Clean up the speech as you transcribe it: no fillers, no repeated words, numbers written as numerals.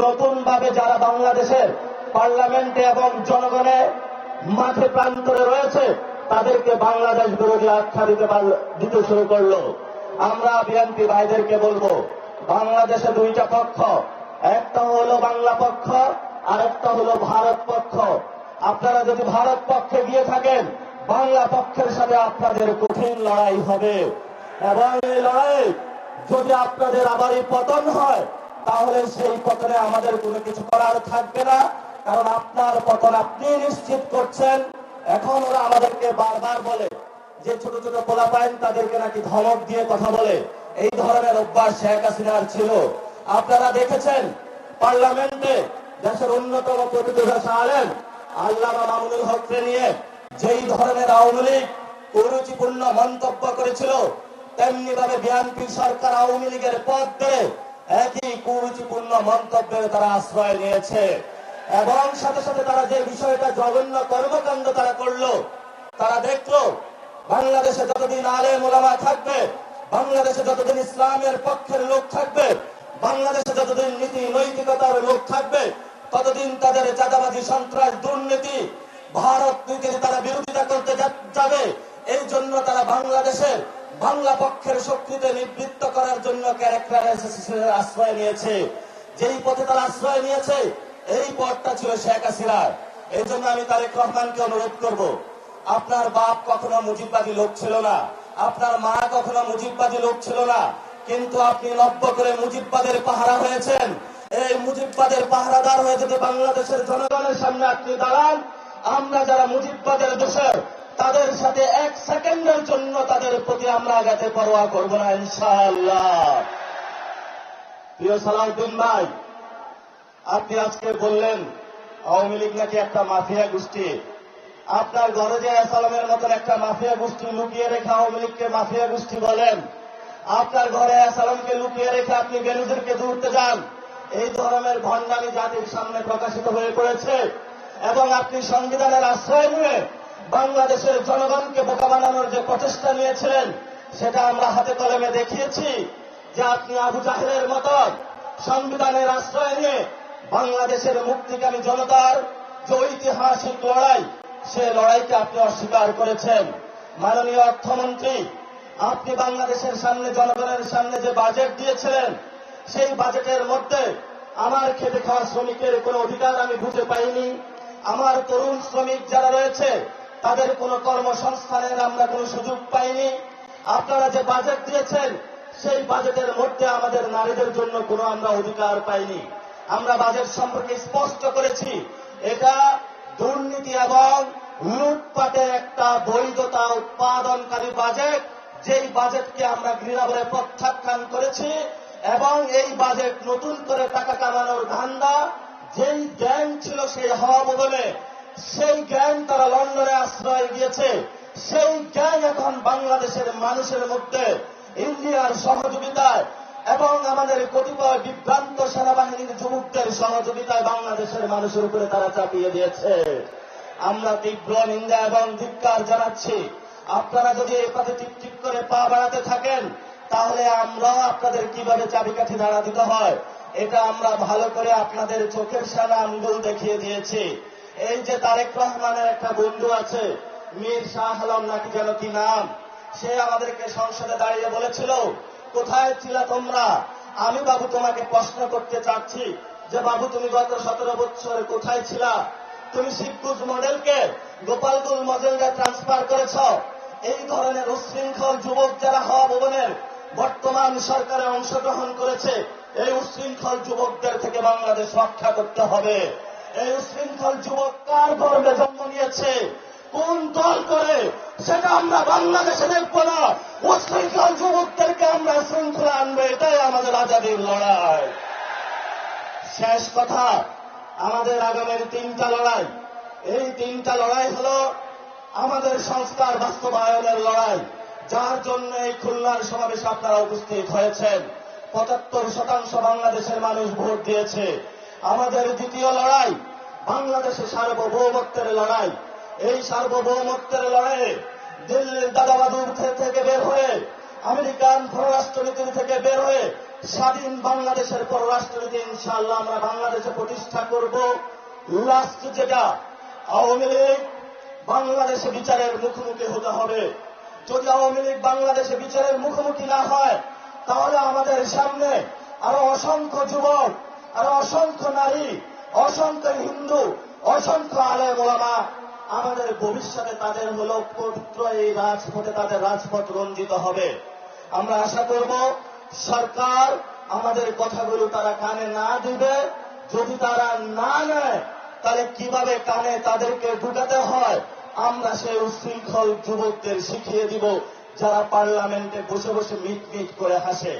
নতুন ভাবে যারা বাংলাদেশের পার্লামেন্টে এবং জনগণে মাঠে প্রান্তরে রয়েছে তাদেরকে বাংলাদেশ বিরোধী আখ্যা দিতে শুরু করলো। আমরা বিএনপি ভাইদেরকে বলবো, বাংলাদেশে দুইটা পক্ষ, একটা হলো বাংলা পক্ষ আর একটা হলো ভারত পক্ষ। আপনারা যদি ভারত পক্ষে গিয়ে থাকেন, বাংলা পক্ষের সাথে আপনাদের কঠিন লড়াই হবে এবং এই লড়াই যদি আপনাদের আবারই পতন হয় তাহলে সেই পতনে আমাদের কোনো কিছু করার থাকবে না, কারণ আপনার পতন আপনি নিশ্চিত করছেন। এখন ওরা আমাদেরকে বারবার বলে যে ছোট ছোট পোলাপাইন তাদেরকে নাকি ধমক দিয়ে কথা বলে, এই ধরনের অভ্যাস শেখ হাসিনার ছিল। আপনারা দেখেছেন পার্লামেন্টে দেশের অন্যতম প্রতিষ্ঠাতা আলেম আল্লামা মামুনুল হককে নিয়ে যেই ধরনের আওয়ামী লীগ কুরুচিপূর্ণ মন্তব্য করেছিল, তেমনি ভাবে বিএনপি সরকার আওয়ামী লীগের পদ দিয়ে একই কুরুচিপূর্ণ মন্তব্যের তারা আশ্রয় নিয়েছে এবং সাথে সাথে তারা যে বিষয়টা জঘন্য কর্মকাণ্ড তারা করলো, তারা দেখলো বাংলাদেশে যতদিন আলেম ওলামা থাকবে, বাংলাদেশে যতদিন ইসলামের পক্ষের লোক থাকবে, বাংলাদেশে যতদিন নীতি নৈতিকতার লোক থাকবে, ততদিন তাদের চাঁদাবাজি সন্ত্রাস দুর্নীতি ভারত নীতির তারা বিরোধিতা করতে যাবে। এই জন্য তারা বাংলাদেশের বাংলা পক্ষের শক্তিতে নিবৃত্ত করার জন্য ক্যারেক্টার আশ্রয় নিয়েছে। যেই পথে তারা আশ্রয় নিয়েছে এই পথটা ছিল শেখ হাসিনার। এই জন্য আমি তারেক রহমানকে অনুরোধ করব, আপনার বাপ কখনো মুজিববাদী লোক ছিল না, আপনার মা কখনো মুজিববাদী লোক ছিল না, কিন্তু আপনি নব্য করে মুজিববাদের পাহারা হয়েছেন। এই মুজিববাদের পাহারাদার হয়ে যদি বাংলাদেশের জনগণের সামনে আপনি দাঁড়ান, আমরা যারা মুজিববাদের দোষর তাদের সাথে এক সেকেন্ডের জন্য তাদের প্রতি আমরা আঘাতে পরোয়া করব না ইনশাআল্লাহ। প্রিয় সালাউদ্দিন ভাই, আপনি আজকে বললেন আওয়ামী লীগ নাকি একটা মাফিয়া গোষ্ঠী। আপনার ঘরে যে আসালামের মতন একটা মাফিয়া গোষ্ঠী লুকিয়ে রেখে আওয়ামী লীগকে মাফিয়া গোষ্ঠী বলেন, আপনার ঘরে আসালামকে লুকিয়ে রেখে আপনি বেনজিরকে দৌড়তে যান, এই ধরনের ভণ্ডামি জাতির সামনে প্রকাশিত হয়ে পড়েছে এবং আপনি সংবিধানের আশ্রয় নিয়ে বাংলাদেশের জনগণকে বোকা বানানোর যে প্রচেষ্টা নিয়েছিলেন সেটা আমরা হাতে কলমে দেখিয়েছি যে আপনি আবু জাহেলের মতো সংবিধানের আশ্রয় নিয়ে বাংলাদেশের মুক্তিকামী জনতার যে ঐতিহাসিক লড়াই, সে লড়াইকে আপনি অস্বীকার করেছেন। মাননীয় অর্থমন্ত্রী, আপনি বাংলাদেশের সামনে জনগণের সামনে যে বাজেট দিয়েছিলেন, সেই বাজেটের মধ্যে আমার খেটে খাওয়া শ্রমিকের কোনো অধিকার আমি বুঝে পাইনি। আমার তরুণ শ্রমিক যারা রয়েছে তাদের কোনো কর্মসংস্থানের আমরা কোনো সুযোগ পাইনি। আপনারা যে বাজেট দিয়েছেন সেই বাজেটের মধ্যে আমাদের নারীদের জন্য কোনো আমরা অধিকার পাইনি। আমরা বাজেট সম্পর্কে স্পষ্ট করেছি এটা দুর্নীতি এবং লুটপাটের একটা বৈধতা উৎপাদনকারী বাজেট, যেই বাজেটকে আমরা ঘৃণা বলে প্রত্যাখ্যান করেছি এবং এই বাজেট নতুন করে টাকা কামানোর ধান্দা যেই জ্ঞান ছিল সেই হওয়া বদলে সেই জ্ঞান তারা লন্ডনে আশ্রয় দিয়েছে, সেই জ্ঞান এখন বাংলাদেশের মানুষের মধ্যে ইন্ডিয়ার সহযোগিতায় এবং আমাদের কতিপয় বিভ্রান্ত সেনাবাহিনীর যুবকদের সহযোগিতায় বাংলাদেশের মানুষের উপরে তারা চাপিয়ে দিয়েছে। আমরা তীব্র নিন্দা এবং ধিক্কার জানাচ্ছি। আপনারা যদি এই পথে টিপ করে পা বাড়াতে থাকেন তাহলে আমরাও আপনাদের কিভাবে চাবিকাঠি নাড়া দিতে হয় এটা আমরা ভালো করে আপনাদের চোখের সামনে আঙ্গুল দেখিয়ে দিয়েছি। এই যে তারেক রহমানের একটা বন্ধু আছে মীর শাহ আলম নাকি যেন কি নাম, সে আমাদেরকে সংসদে দাঁড়িয়ে বলেছিল, কোথায় ছিলা তোমরা? আমি বাবু তোমাকে প্রশ্ন করতে চাচ্ছি যে বাবু তুমি গত 17 বছর কোথায় ছিলা? তুমি শিবগুজ মডেলকে গোপালগঞ্জ মডেলকে ট্রান্সফার করেছ। এই ধরনের উচ্ছৃঙ্খল যুবক যারা হওয়া ভবনের বর্তমান সরকারে অংশগ্রহণ করেছে, এই উচ্ছৃঙ্খল যুবকদের থেকে বাংলাদেশ রক্ষা করতে হবে। এই উচ্ছৃঙ্খল যুবক কার গর্ভে জন্ম নিয়েছে, কোন দল করে সেটা আমরা বাংলাদেশে দেখব না। উচ্ছৃঙ্খল যুবকদেরকে আমরা শৃঙ্খলা আনবো, এটাই আমাদের আজাদীর লড়াই। শেষ কথা, আমাদের আগামীর 3টা লড়াই, এই 3টা লড়াই হল আমাদের সংস্কার বাস্তবায়নের লড়াই, যার জন্য এই খুলনার সমাবেশে আপনারা উপস্থিত হয়েছেন। 75% বাংলাদেশের মানুষ ভোট দিয়েছে। আমাদের দ্বিতীয় লড়াই বাংলাদেশের সার্বভৌমত্বের লড়াই। এই সার্বভৌমত্বের লড়াইয়ে দিল্লির দাদাবাদুর থেকে বের হয়ে, আমেরিকান পররাষ্ট্রনীতির থেকে বের হয়ে স্বাধীন বাংলাদেশের পররাষ্ট্রনীতি ইনশাআল্লাহ আমরা বাংলাদেশে প্রতিষ্ঠা করব। লাস্ট যেটা, আওয়ামী লীগ বাংলাদেশে বিচারের মুখোমুখি হতে হবে। যদি আওয়ামী লীগ বাংলাদেশে বিচারের মুখোমুখি না হয়, তাহলে আমাদের সামনে আরো অসংখ্য যুবক, আরো অসংখ্য নারী, অসংখ্য হিন্দু, অসংখ্য আলেম ওলামা, আমাদের ভবিষ্যতে তাদের হলো পবিত্র এই রাজপথে তাদের রাজপথ রঞ্জিত হবে। আমরা আশা করব সরকার আমাদের কথাগুলো তারা কানে না দিবে। যদি তারা না নেয়, তাহলে কিভাবে কানে তাদেরকে ঢুকাতে হয় আমরা সেই উশৃঙ্খল যুবকদের শিখিয়ে দিব, যারা পার্লামেন্টে বসে বসে মিট মিট করে হাসে।